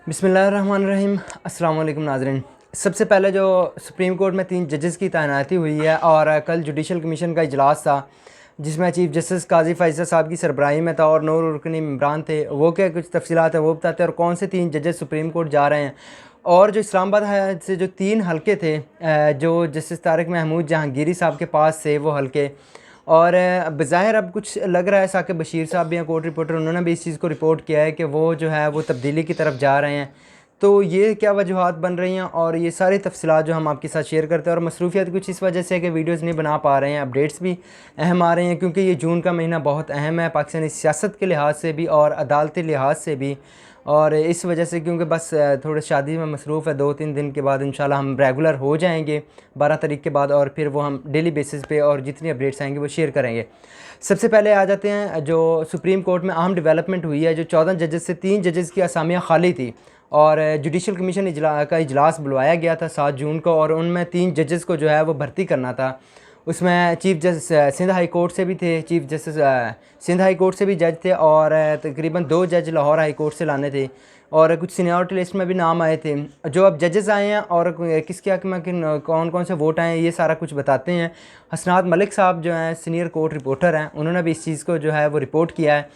बिस्मिल्लाहिर्रहमानिर्रहीम। अस्सलाम वालेकुम नाज़रीन। सबसे पहले जो सुप्रीम कोर्ट में 3 जजेस की तैनाती हुई है और कल जुडिशल कमीशन का इजलास था जिसमें चीफ जस्टिस काजी फैसल साहब की सरबराही में था और 9 रुकनी मेंबरान थे। वो क्या कुछ तफसीलात है वो बताते हैं और कौन से 3 जजेस सुप्रीम कोर्ट जा रहे हैं। और जो इस्लामाबाद से जो 3 हलके थे, जो जस्टिस तारिक महमूद जहांगीरी साहब के पास थे वो हलके, और बज़ाहिर अब कुछ लग रहा है साकिब बशीर साहब भी हैं कोर्ट रिपोर्टर, उन्होंने भी इस चीज़ को रिपोर्ट किया है कि वो जो है वो तब्दीली की तरफ जा रहे हैं। तो ये क्या वजूहात बन रही हैं और ये सारी तफसीलात जो हम आपके साथ शेयर करते हैं। और मसरूफियत कुछ इस वजह से है कि वीडियोज़ नहीं बना पा रहे हैं, अपडेट्स भी अहम आ रहे हैं क्योंकि ये जून का महीना बहुत अहम है पाकिस्तानी सियासत के लिहाज से भी और अदालती लिहाज से भी। और इस वजह से क्योंकि बस थोड़े शादी में मसरूफ़ है, 2-3 दिन के बाद इंशाल्लाह हम रेगुलर हो जाएंगे 12 तारीख के बाद, और फिर वो हम डेली बेसिस पे और जितनी अपडेट्स आएंगे वो शेयर करेंगे। सबसे पहले आ जाते हैं जो सुप्रीम कोर्ट में अहम डेवलपमेंट हुई है। जो 14 जजेस से 3 जजेस की असामियाँ खाली थी और जुडिशल कमीशन का इजलास बुलवाया गया था 7 जून को, और उनमें 3 जजेस को जो है वो भर्ती करना था। उसमें chief justice Sindh high court से भी थे, chief justice Sindh high court से भी जज थे, और तकरीबन 2 जज लाहौर हाई कोर्ट से लाने थे, और कुछ सीनियरिटी लिस्ट में भी नाम आए थे। जो अब जजेस आए हैं और किसके हक़ में कौन कौन से वोट आए हैं ये सारा कुछ बताते हैं। हसनात मलिक साहब जो हैं सीनियर कोर्ट रिपोर्टर हैं, उन्होंने भी इस चीज़ को जो है वो रिपोर्ट किया है।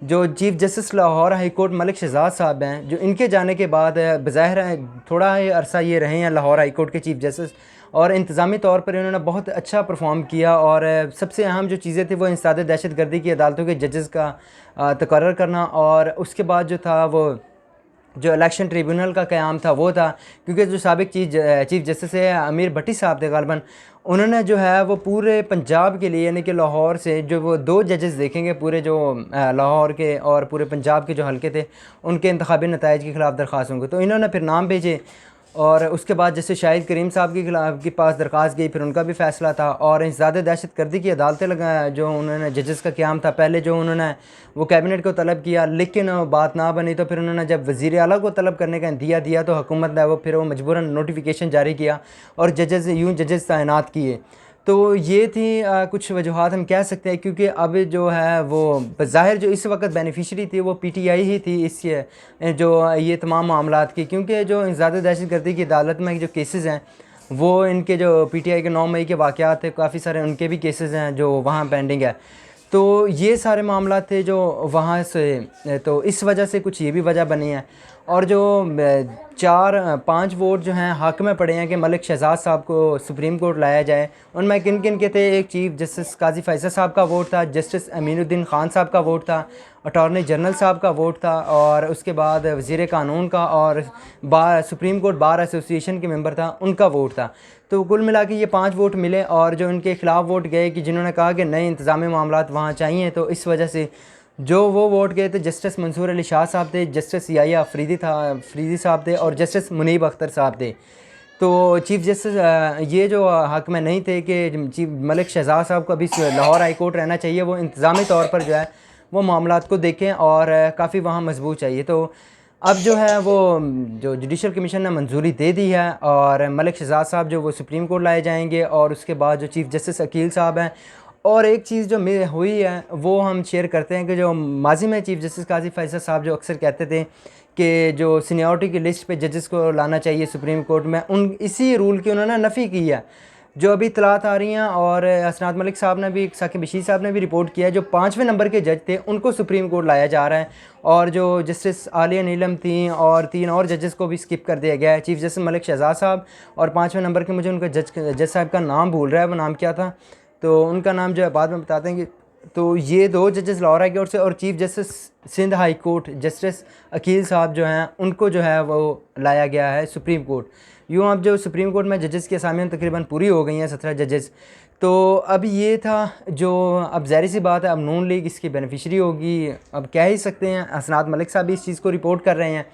जो chief justice Lahore high court Malik Shahzad sahab हैं, जो इनके जाने के बाद बज़ाहिर थोड़ा ही अरसा ये रहे हैं लाहौर हाई कोर्ट के चीफ जस्टिस, और इंतज़ामी तौर पर इन्होंने बहुत अच्छा परफॉर्म किया। और सबसे अहम जो चीज़ें थी वो इंसदाद दहशत गर्दी की अदालतों के जजेस का तकर्रर करना, और उसके बाद जो था वो जो इलेक्शन ट्रिब्यूनल का क़याम था वो था। क्योंकि जो साबिक चीफ जस्टिस है अमीर भट्टी साहब थे गालबन, उन्होंने जो है वो पूरे पंजाब के लिए यानी कि लाहौर से जो वो 2 जजेस देखेंगे पूरे जो लाहौर के और पूरे पंजाब के जो हलके थे उनके इंतखाबी नताइज के ख़िलाफ़ दरख्वास्त होंगे। तो इन्होंने फिर नाम भेजे और उसके बाद जैसे शाहिद करीम साहब के खिलाफ के पास दरख्वास्त गई, फिर उनका भी फ़ैसला था। और इंसदाद दहशत गर्दी की अदालतें लगा जो उन्होंने जजेस का क़याम था, पहले जो उन्होंने वो कैबिनेट को तलब किया लेकिन बात ना बनी, तो फिर उन्होंने जब वज़ीर आला को तलब करने का दिया तो हुकूमत ने वो फिर वो मजबूरन नोटिफिकेशन जारी किया और जजेस तैनात किए। तो ये थी कुछ वजूहात हम कह सकते हैं, क्योंकि अब जो है वो ज़ाहिर जो इस वक्त बेनिफिशरी थी वो पीटीआई ही थी इस जो ये तमाम मामलात की। क्योंकि जो इंसदाद दहशत गर्दी की अदालत में जो केसेस हैं वो इनके जो पीटीआई के 9 मई के वाक़यात थे, काफ़ी सारे उनके भी केसेस हैं जो वहाँ पेंडिंग है। तो ये सारे मामला थे जो वहाँ से, तो इस वजह से कुछ ये भी वजह बनी है। और जो 4-5 वोट जो हैं हक़ में पड़े हैं कि मलिक शहजाद साहब को सुप्रीम कोर्ट लाया जाए, उनमें किन किन के थे। एक चीफ जस्टिस काजी फैसल साहब का वोट था, जस्टिस अमीनुद्दीन ख़ान साहब का वोट था, अटॉर्नी जनरल साहब का वोट था, और उसके बाद वज़ीर कानून का और सुप्रीम कोर्ट बार एसोसिएशन के मेंबर था उनका वोट था। तो कुल मिला के ये 5 वोट मिले, और जो उनके ख़िलाफ़ वोट गए कि जिन्होंने कहा कि नए इंतज़ामी मामलात वहाँ चाहिए, तो इस वजह से जो वो वोट गए थे जस्टिस मंसूर अली शाह साहब थे, जस्टिस याया अफरीदी साहब थे, और जस्टिस मुनीब अख्तर साहब थे। तो चीफ जस्टिस ये जो हक़ में नहीं थे कि चीफ मलिक शहजाद साहब को अभी लाहौर हाई कोर्ट रहना चाहिए, वो इंतज़ामी तौर पर जो है वो मामलात को देखें और काफ़ी वहाँ मजबूत चाहिए। तो अब जो है वो जो जुडिशल कमीशन ने मंजूरी दे दी है और मलिक शहजाद साहब जो वो सुप्रीम कोर्ट लाए जाएंगे, और उसके बाद जो चीफ जस्टिस अकील साहब हैं। और एक चीज़ जो हुई है वो हम शेयर करते हैं कि जो माजी में चीफ जस्टिस काजी फैसल साहब जो अक्सर कहते थे कि जो सीनियरिटी की लिस्ट पे जजेस को लाना चाहिए सुप्रीम कोर्ट में, उन इसी रूल की उन्होंने नफ़ी की है। जो अभी इतलात आ रही हैं, और हसनात मलिक साहब ने भी, साकिब बशीर साहब ने भी रिपोर्ट किया है, जो 5वें नंबर के जज थे उनको सुप्रीम कोर्ट लाया जा रहा है, और जो जस्टिस आलिया नीलम थी और 3 और जजेस को भी स्किप कर दिया गया है। चीफ जस्टिस मलिक शहजाद साहब और 5वें नंबर के, मुझे उनका जज साहब का नाम भूल रहा है, वो नाम क्या था, तो उनका नाम जो है बाद में बता देंगे। तो ये 2 जजेस लाहौर हाई कोर्ट से, और chief justice Sindh high court justice Aqeel sahab जो हैं उनको जो है वो लाया गया है सुप्रीम कोर्ट। यूँ अब जो सुप्रीम कोर्ट में जजेस की असामियाँ तकरीबन पूरी हो गई हैं, 17 जजेस। तो अब ये था जो, अब ज़ाहिर सी बात है अब नून लीग इसकी बेनिफिशरी होगी, अब कह ही सकते हैं। हसनात मलिक साहब भी इस चीज़ को रिपोर्ट कर रहे हैं।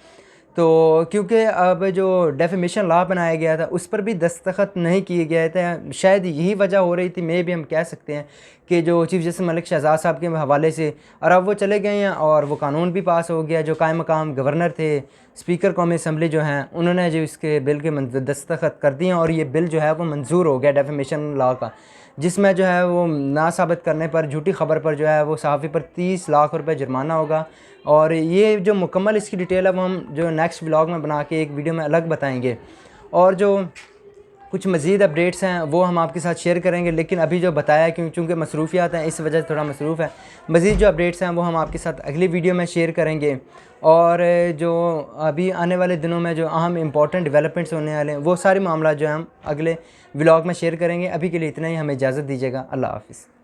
तो क्योंकि अब जो डेफेमेशन लॉ बनाया गया था उस पर भी दस्तखत नहीं किए गए थे, शायद यही वजह हो रही थी, मैं भी हम कह सकते हैं कि जो चीफ़ जस्टिस मलिक शहजाद साहब के हवाले से, और अब वो चले गए हैं और वो कानून भी पास हो गया। जो कायम मकाम गवर्नर थे, स्पीकर कौमी असम्बली जो हैं, उन्होंने जो इसके बिल के दस्तखत कर दिए हैं और ये बिल जो है वो मंजूर हो गया डेफेमेशन लॉ का, जिसमें जो है वो ना साबित करने पर, झूठी खबर पर जो है वो सहाफ़ी पर 30 लाख रुपए जुर्माना होगा। और ये जो मुकम्मल इसकी डिटेल है वो हम जो नेक्स्ट व्लॉग में बना के एक वीडियो में अलग बताएंगे। और जो कुछ मज़ीद अपडेट्स हैं वो हम आपके साथ शेयर करेंगे, लेकिन अभी जो बताया चूँकि मसरूफियात हैं इस वजह से थोड़ा मसरूफ़ है। मज़ीद जो अपडेट्स हैं वो हम आपके साथ अगली वीडियो में शेयर करेंगे। और जो अभी आने वाले दिनों में जो अहम इंपॉर्टेंट डेवलपमेंट्स होने वाले हैं वो सारे मामला जो हैं हम अगले व्लॉग में शेयर करेंगे। अभी के लिए इतना ही, हमें इजाज़त दीजिएगा। अल्लाह हाफ़िज़।